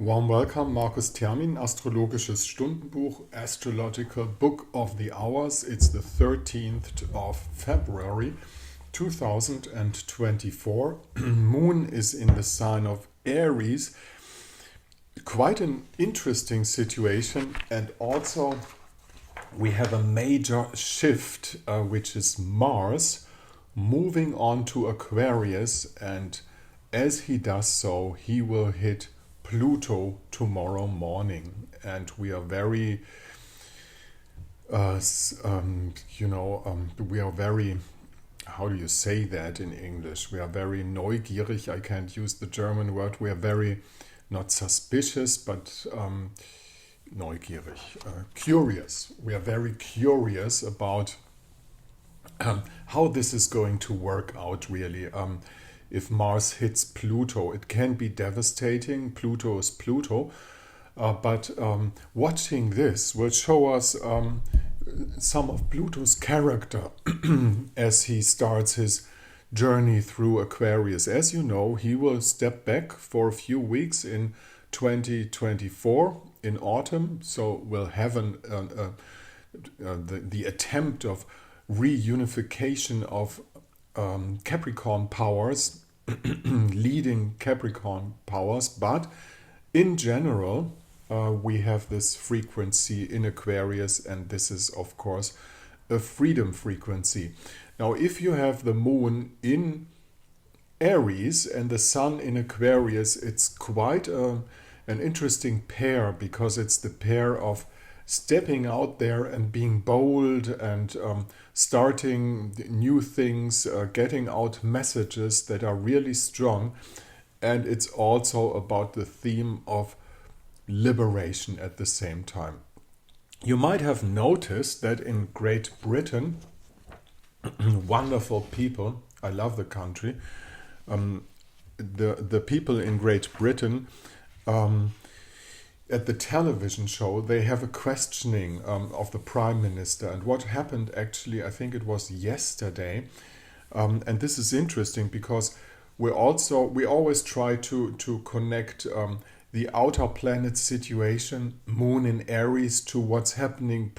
Warm welcome, Markus Termin, Astrologisches Stundenbuch, Astrological Book of the Hours. It's the 13th of February 2024. Moon is in the sign of Aries. Quite an interesting situation, and also we have a major shift, which is Mars moving on to Aquarius, and as he does so, he will hit Pluto tomorrow morning, and we are very, we are very, how do you say that in English? We are very neugierig. I can't use the German word. We are very, not suspicious, but neugierig, curious. We are very curious about how this is going to work out, really. If Mars hits Pluto, it can be devastating. Pluto is Pluto. But watching this will show us some of Pluto's character as he starts his journey through Aquarius. As you know, he will step back for a few weeks in 2024 in autumn. So we'll have the attempt of reunification of Capricorn powers, leading Capricorn powers, but in general we have this frequency in Aquarius, and this is of course a freedom frequency. Now if you have the moon in Aries and the sun in Aquarius, it's quite an interesting pair, because it's the pair of stepping out there and being bold and starting new things, getting out messages that are really strong. And it's also about the theme of liberation at the same time. You might have noticed that in Great Britain, wonderful people, I love the country, the people in Great Britain, at the television show, they have a questioning of the Prime Minister. And what happened actually, I think it was yesterday, and this is interesting because we always try to connect the outer planet situation, Moon in Aries, to what's happening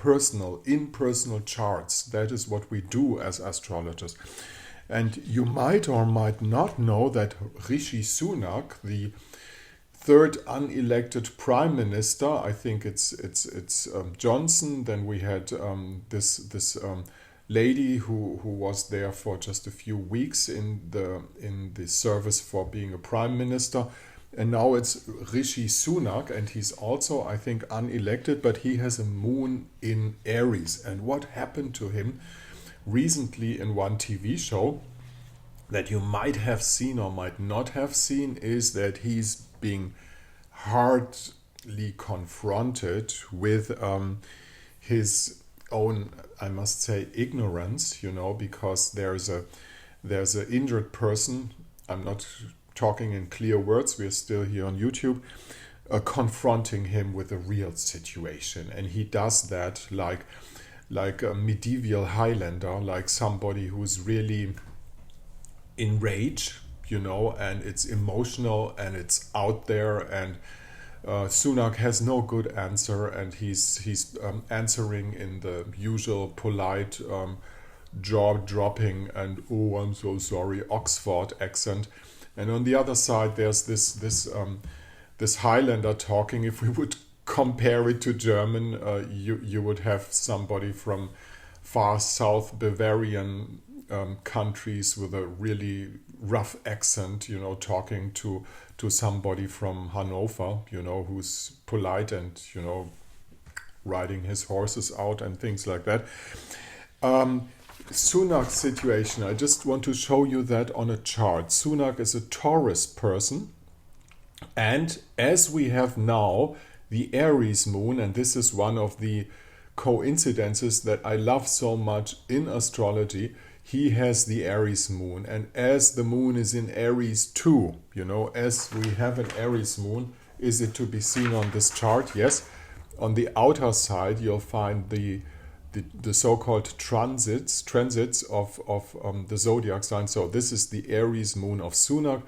in personal charts. That is what we do as astrologers. And you might or might not know that Rishi Sunak, the third unelected prime minister, I think it's Johnson. Then we had this lady who was there for just a few weeks in the service for being a prime minister, and now it's Rishi Sunak, and he's also, I think, unelected, but he has a moon in Aries. And what happened to him recently in one TV show that you might have seen or might not have seen is that he's being hardly confronted with his own, I must say, ignorance, because there's an injured person. I'm not talking in clear words, we're still here on YouTube, confronting him with a real situation. And he does that like a medieval Highlander, like somebody who's really in rage, and it's emotional and it's out there, and Sunak has no good answer, and he's answering in the usual polite jaw-dropping and "oh, I'm so sorry" Oxford accent. And on the other side, there's this Highlander talking. If we would compare it to German, you would have somebody from far south Bavarian countries with a really rough accent, talking to somebody from Hanover, who's polite and, riding his horses out and things like that. Sunak's situation, I just want to show you that on a chart. Sunak is a Taurus person, and as we have now the Aries moon, and this is one of the coincidences that I love so much in astrology, he has the Aries moon, and as the moon is in Aries too, as we have an Aries moon, is it to be seen on this chart? Yes. On the outer side, you'll find the so-called transits of the zodiac sign. So this is the Aries moon of Sunak.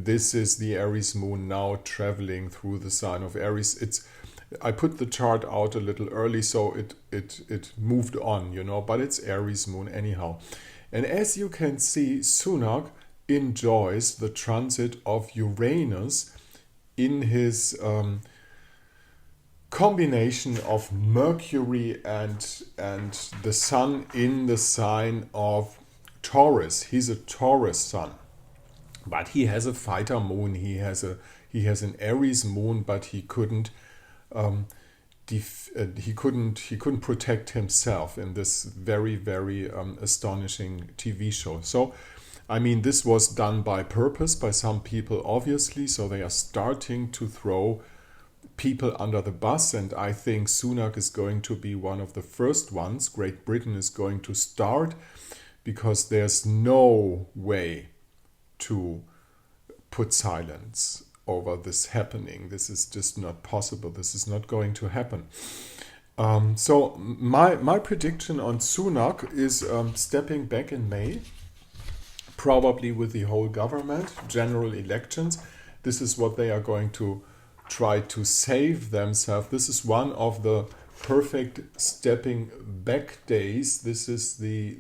this is the Aries moon now traveling through the sign of Aries. I put the chart out a little early, so it moved on, but it's Aries moon anyhow. And as you can see, Sunak enjoys the transit of Uranus in his combination of Mercury and the Sun in the sign of Taurus. He's a Taurus Sun, but he has a fighter moon. He has an Aries moon, but he couldn't protect himself in this very, very astonishing TV show. So, I mean, this was done by purpose by some people, obviously. So they are starting to throw people under the bus, and I think Sunak is going to be one of the first ones. Great Britain is going to start, because there's no way to put silence over this happening. This is just not possible. This is not going to happen. So my prediction on Sunak is stepping back in May, probably with the whole government, general elections. This is what they are going to try to save themselves. This is one of the perfect stepping back days. This is the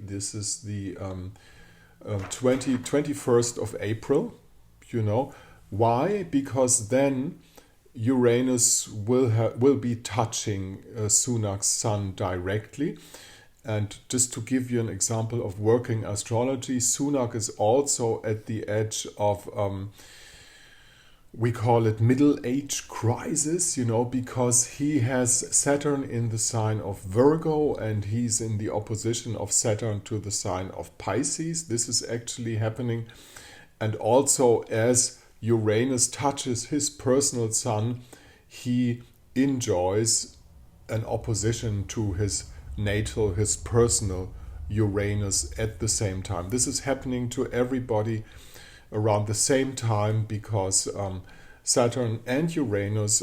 21st of April. Why? Because then Uranus will be touching Sunak's sun directly. And just to give you an example of working astrology, Sunak is also at the edge of we call it middle age crisis, because he has Saturn in the sign of Virgo, and he's in the opposition of Saturn to the sign of Pisces. This is actually happening. And also, as Uranus touches his personal sun, he enjoys an opposition to his natal, his personal Uranus at the same time. This is happening to everybody around the same time, because Saturn and Uranus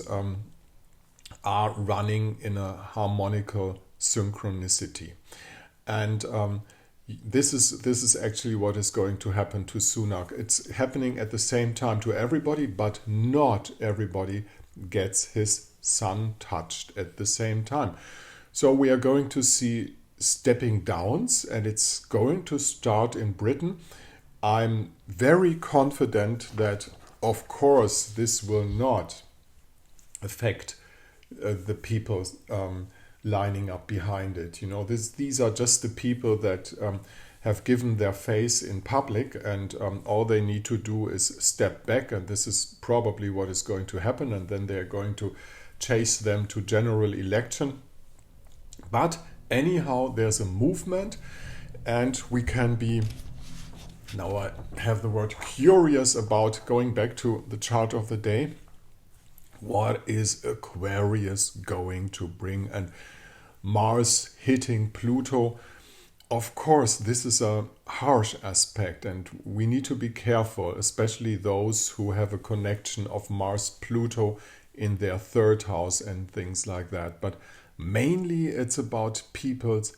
are running in a harmonical synchronicity. And this is actually what is going to happen to Sunak. It's happening at the same time to everybody, but not everybody gets his sun touched at the same time. So we are going to see stepping downs, and it's going to start in Britain. I'm very confident that, of course, this will not affect the people lining up behind it. These are just the people that have given their face in public, and all they need to do is step back, and this is probably what is going to happen, and then they're going to chase them to general election. But anyhow, there's a movement, and we can be, now I have the word curious about going back to the chart of the day. What is Aquarius going to bring? And Mars hitting Pluto. Of course, this is a harsh aspect, and we need to be careful, especially those who have a connection of Mars-Pluto in their third house and things like that. But mainly it's about people's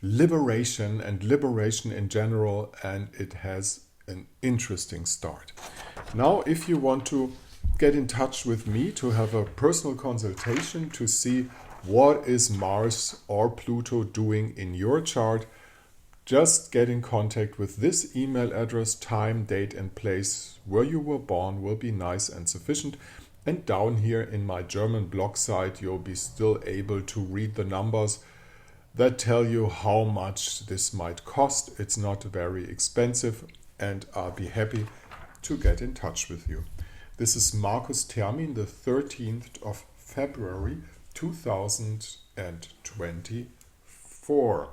liberation and liberation in general, and it has an interesting start. Now, if you want to get in touch with me to have a personal consultation to see what is Mars or Pluto doing in your chart, just get in contact with this email address. Time, date and place where you were born will be nice and sufficient. And down here in my German blog site, you'll be still able to read the numbers that tell you how much this might cost. It's not very expensive, and I'll be happy to get in touch with you. This is Markus Termin, the 13th of February 2024.